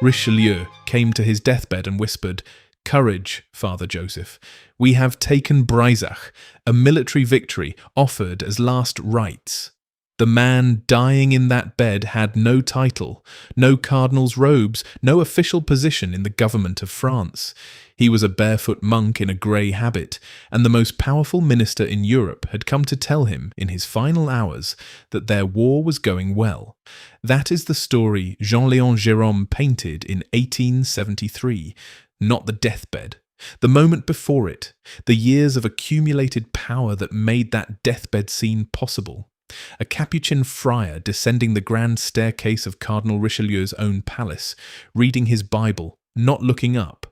Richelieu came to his deathbed and whispered, "Courage, Father Joseph. We have taken Breisach, a military victory offered as last rites." The man dying in that bed had no title, no cardinal's robes, no official position in the government of France. He was a barefoot monk in a grey habit, and the most powerful minister in Europe had come to tell him in his final hours that their war was going well. That is the story Jean-Léon Gérôme painted in 1873, not the deathbed. The moment before it, the years of accumulated power that made that deathbed scene possible. A Capuchin friar descending the grand staircase of Cardinal Richelieu's own palace, reading his Bible, not looking up,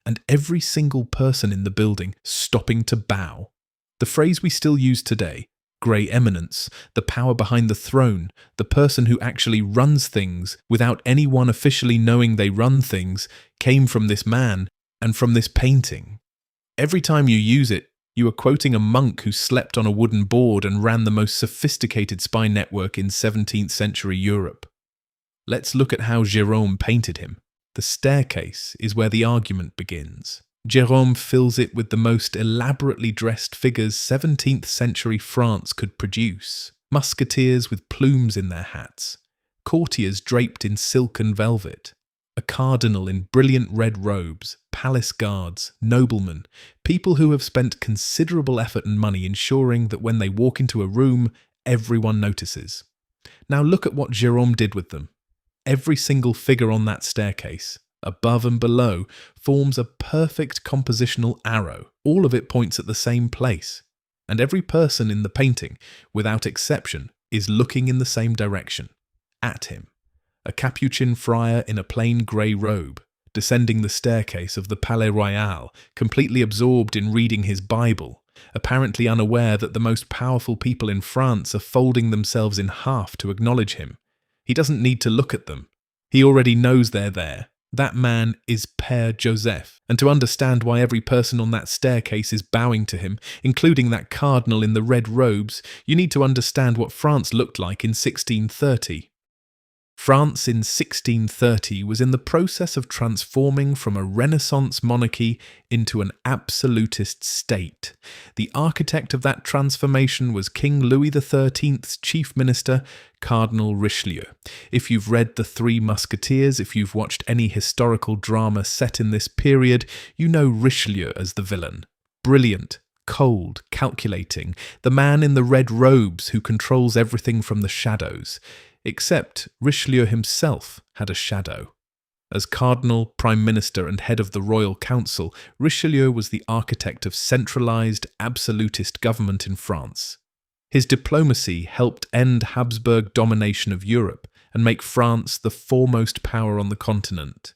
and every single person in the building stopping to bow. The phrase we still use today, grey eminence, the power behind the throne, the person who actually runs things without anyone officially knowing they run things, came from this man and from this painting. Every time you use it, you are quoting a monk who slept on a wooden board and ran the most sophisticated spy network in 17th century Europe. Let's look at how Jérôme painted him. The staircase is where the argument begins. Jérôme fills it with the most elaborately dressed figures 17th century France could produce. Musketeers with plumes in their hats, courtiers draped in silk and velvet, a cardinal in brilliant red robes, palace guards, noblemen, people who have spent considerable effort and money ensuring that when they walk into a room, everyone notices. Now look at what Jérôme did with them. Every single figure on that staircase, above and below, forms a perfect compositional arrow. All of it points at the same place. And every person in the painting, without exception, is looking in the same direction, at him. A Capuchin friar in a plain grey robe, descending the staircase of the Palais Royal, completely absorbed in reading his Bible, apparently unaware that the most powerful people in France are folding themselves in half to acknowledge him. He doesn't need to look at them. He already knows they're there. That man is Père Joseph, and to understand why every person on that staircase is bowing to him, including that cardinal in the red robes, you need to understand what France looked like in 1630. France in 1630 was in the process of transforming from a Renaissance monarchy into an absolutist state. The architect of that transformation was King Louis XIII's chief minister, Cardinal Richelieu. If you've read The Three Musketeers, if you've watched any historical drama set in this period, you know Richelieu as the villain. Brilliant, cold, calculating, the man in the red robes who controls everything from the shadows. Except Richelieu himself had a shadow. As cardinal, prime minister and head of the royal council, Richelieu was the architect of centralized, absolutist government in France. His diplomacy helped end Habsburg domination of Europe and make France the foremost power on the continent.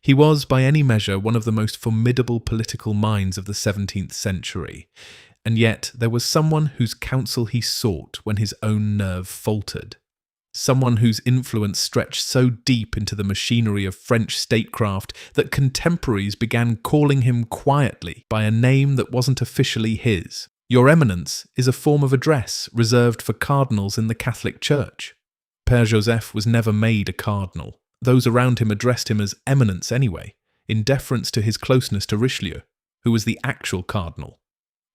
He was, by any measure, one of the most formidable political minds of the 17th century. And yet there was someone whose counsel he sought when his own nerve faltered. Someone whose influence stretched so deep into the machinery of French statecraft that contemporaries began calling him quietly by a name that wasn't officially his. Your Eminence is a form of address reserved for cardinals in the Catholic Church. Père Joseph was never made a cardinal. Those around him addressed him as Eminence anyway, in deference to his closeness to Richelieu, who was the actual cardinal.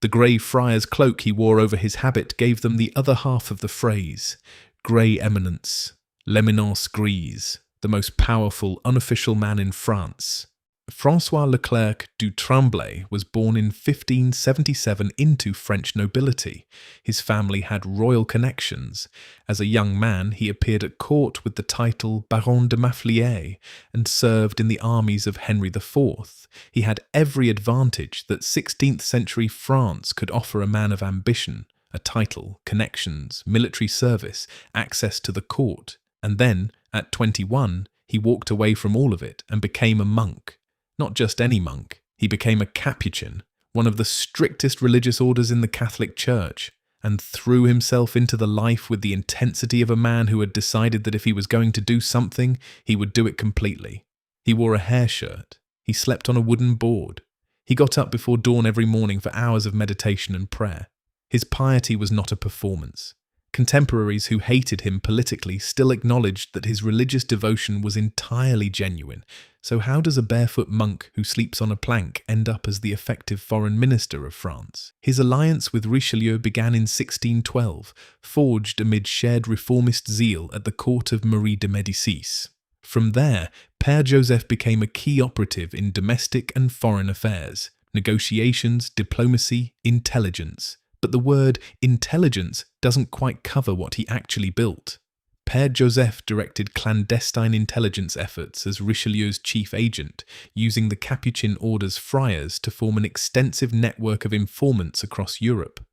The grey friar's cloak he wore over his habit gave them the other half of the phrase. Grey Eminence, l'Eminence Grise, the most powerful unofficial man in France. François Leclerc du Tremblay was born in 1577 into French nobility. His family had royal connections. As a young man, he appeared at court with the title Baron de Maffliers and served in the armies of Henry IV. He had every advantage that 16th century France could offer a man of ambition. A title, connections, military service, access to the court, and then, at 21, he walked away from all of it and became a monk. Not just any monk, he became a Capuchin, one of the strictest religious orders in the Catholic Church, and threw himself into the life with the intensity of a man who had decided that if he was going to do something, he would do it completely. He wore a hair shirt. He slept on a wooden board. He got up before dawn every morning for hours of meditation and prayer. His piety was not a performance. Contemporaries who hated him politically still acknowledged that his religious devotion was entirely genuine. So how does a barefoot monk who sleeps on a plank end up as the effective foreign minister of France? His alliance with Richelieu began in 1612, forged amid shared reformist zeal at the court of Marie de Médicis. From there, Père Joseph became a key operative in domestic and foreign affairs, negotiations, diplomacy, intelligence. But the word intelligence doesn't quite cover what he actually built. Père Joseph directed clandestine intelligence efforts as Richelieu's chief agent, using the Capuchin Order's friars to form an extensive network of informants across Europe.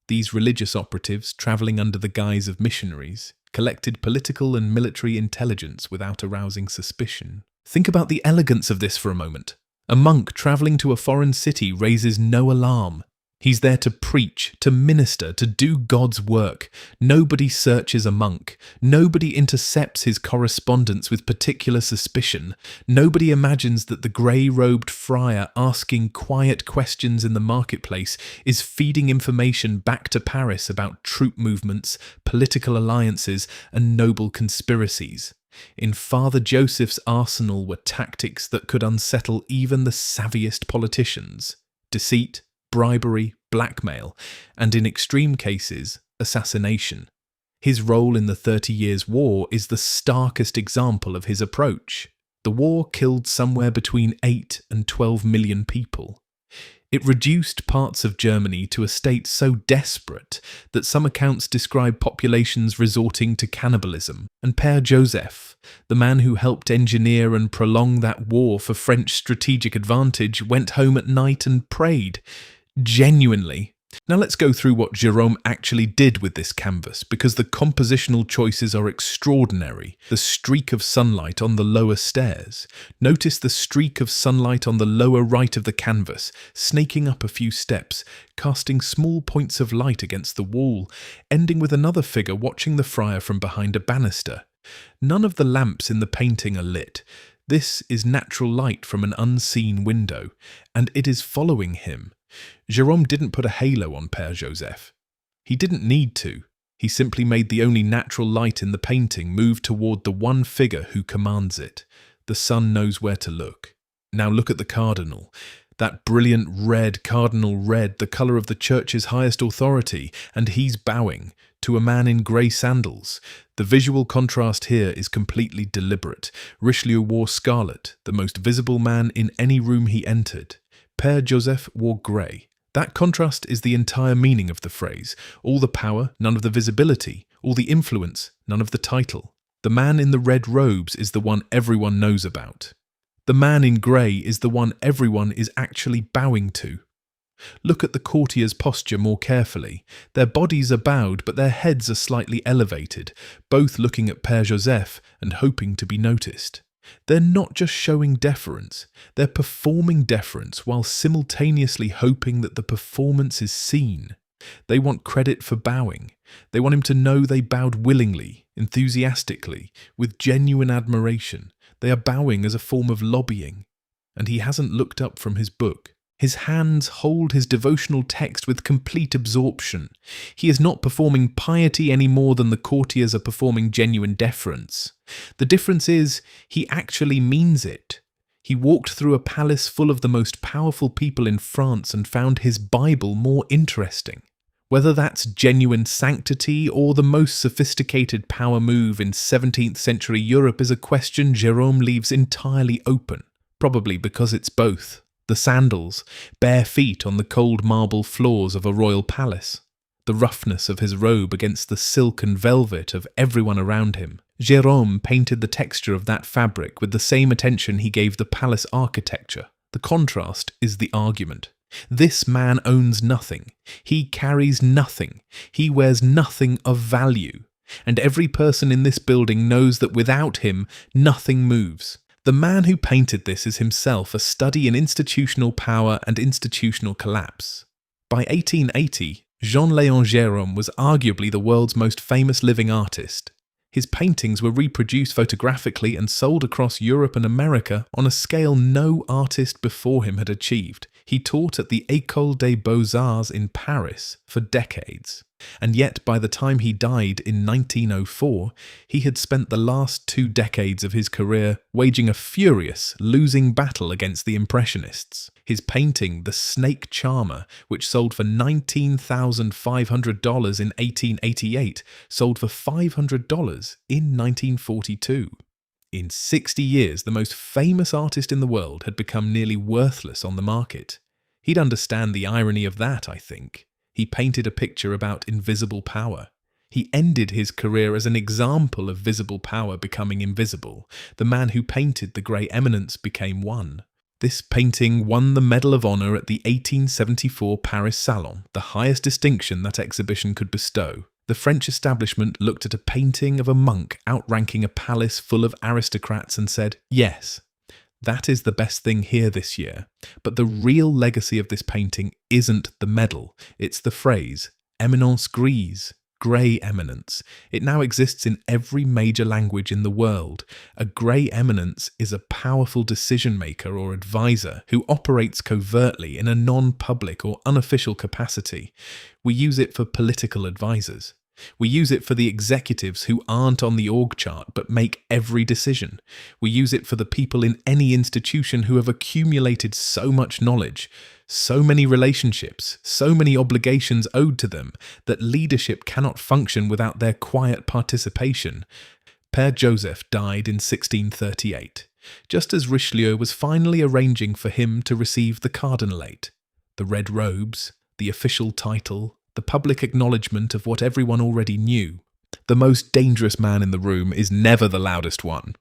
These religious operatives, travelling under the guise of missionaries, collected political and military intelligence without arousing suspicion. Think about the elegance of this for a moment. A monk travelling to a foreign city raises no alarm. He's there to preach, to minister, to do God's work. Nobody searches a monk. Nobody intercepts his correspondence with particular suspicion. Nobody imagines that the grey-robed friar asking quiet questions in the marketplace is feeding information back to Paris about troop movements, political alliances, and noble conspiracies. In Father Joseph's arsenal were tactics that could unsettle even the savviest politicians. Deceit, bribery, blackmail, and in extreme cases, assassination. His role in the 30 Years' War is the starkest example of his approach. The war killed somewhere between 8 and 12 million people. It reduced parts of Germany to a state so desperate that some accounts describe populations resorting to cannibalism. And Père Joseph, the man who helped engineer and prolong that war for French strategic advantage, went home at night and prayed. Genuinely. Now let's go through what Jérôme actually did with this canvas, because the compositional choices are extraordinary. The streak of sunlight on the lower stairs. Notice the streak of sunlight on the lower right of the canvas, snaking up a few steps, casting small points of light against the wall, ending with another figure watching the friar from behind a banister. None of the lamps in the painting are lit. This is natural light from an unseen window, and it is following him. Jérôme didn't put a halo on Père Joseph. He didn't need to. He simply made the only natural light in the painting move toward the one figure who commands it. The sun knows where to look. Now look at the cardinal. That brilliant red, cardinal red, the colour of the church's highest authority, and he's bowing to a man in grey sandals. The visual contrast here is completely deliberate. Richelieu wore scarlet, the most visible man in any room he entered. Père Joseph wore grey. That contrast is the entire meaning of the phrase. All the power, none of the visibility. All the influence, none of the title. The man in the red robes is the one everyone knows about. The man in grey is the one everyone is actually bowing to. Look at the courtiers' posture more carefully. Their bodies are bowed, but their heads are slightly elevated, both looking at Père Joseph and hoping to be noticed. They're not just showing deference, they're performing deference while simultaneously hoping that the performance is seen. They want credit for bowing. They want him to know they bowed willingly, enthusiastically, with genuine admiration. They are bowing as a form of lobbying. And he hasn't looked up from his book. His hands hold his devotional text with complete absorption. He is not performing piety any more than the courtiers are performing genuine deference. The difference is, he actually means it. He walked through a palace full of the most powerful people in France and found his Bible more interesting. Whether that's genuine sanctity or the most sophisticated power move in 17th century Europe is a question Jérôme leaves entirely open, probably because it's both. The sandals, bare feet on the cold marble floors of a royal palace. The roughness of his robe against the silk and velvet of everyone around him. Jérôme painted the texture of that fabric with the same attention he gave the palace architecture. The contrast is the argument. This man owns nothing. He carries nothing. He wears nothing of value. And every person in this building knows that without him, nothing moves. The man who painted this is himself a study in institutional power and institutional collapse. By 1880, Jean-Léon Gérôme was arguably the world's most famous living artist. His paintings were reproduced photographically and sold across Europe and America on a scale no artist before him had achieved. He taught at the École des Beaux-Arts in Paris for decades. And yet, by the time he died in 1904, he had spent the last 2 decades of his career waging a furious, losing battle against the Impressionists. His painting, The Snake Charmer, which sold for $19,500 in 1888, sold for $500 in 1942. In 60 years, the most famous artist in the world had become nearly worthless on the market. He'd understand the irony of that, I think. He painted a picture about invisible power. He ended his career as an example of visible power becoming invisible. The man who painted the grey eminence became one. This painting won the Medal of Honor at the 1874 Paris Salon, the highest distinction that exhibition could bestow. The French establishment looked at a painting of a monk outranking a palace full of aristocrats and said, "Yes, that is the best thing here this year." But the real legacy of this painting isn't the medal, it's the phrase, "Eminence grise," grey eminence. It now exists in every major language in the world. A grey eminence is a powerful decision-maker or advisor who operates covertly in a non-public or unofficial capacity. We use it for political advisors. We use it for the executives who aren't on the org chart but make every decision. We use it for the people in any institution who have accumulated so much knowledge, so many relationships, so many obligations owed to them, that leadership cannot function without their quiet participation. Père Joseph died in 1638, just as Richelieu was finally arranging for him to receive the cardinalate, the red robes, the official title, the public acknowledgement of what everyone already knew. The most dangerous man in the room is never the loudest one.